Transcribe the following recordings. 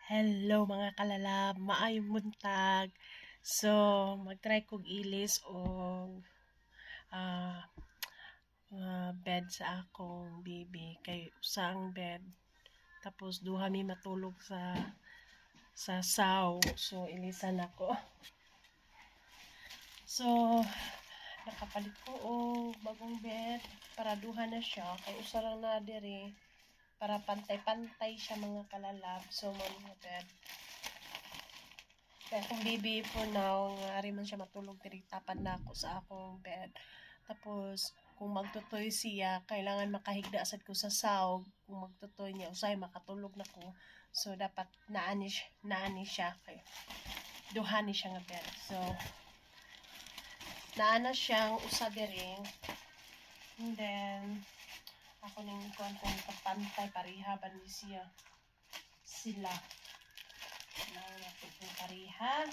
Hello mga kalalab, maayong buntag. So, mag-try kog ilis og ah, bed sa akong baby kay usang bed. Tapos duha mi matulog sa saw. So, ilisan ako. So, nakapalit ko og bagong bed para duha na siya kay usa lang na diri para pantay-pantay siya mga kalalab. So, mga bed. Kaya akong baby for now, nga man siya matulog diri tapan na ako sa akong bed. Tapos, kung magtutoy siya, kailangan makahigda sad ko sa sawg. Kung magtutoy niya, usay makatulog na ko. So, dapat naani siya. Kay, duhani siya nga bed. So, naana siyang usa diri. And then, ako ning kuan kong kapantay pareha ba ni siya. Sila. Nang natutong pareha.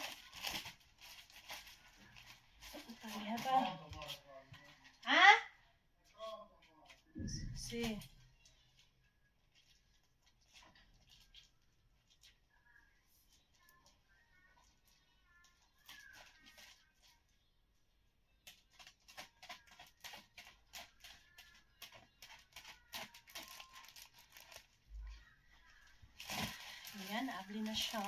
Pareha ba? Ha? Si. Ayan, abli na siya.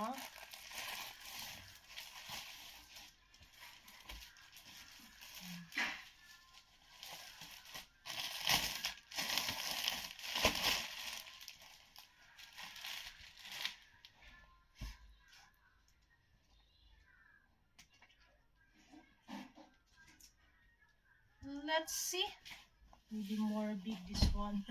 Let's see. Maybe more big this one.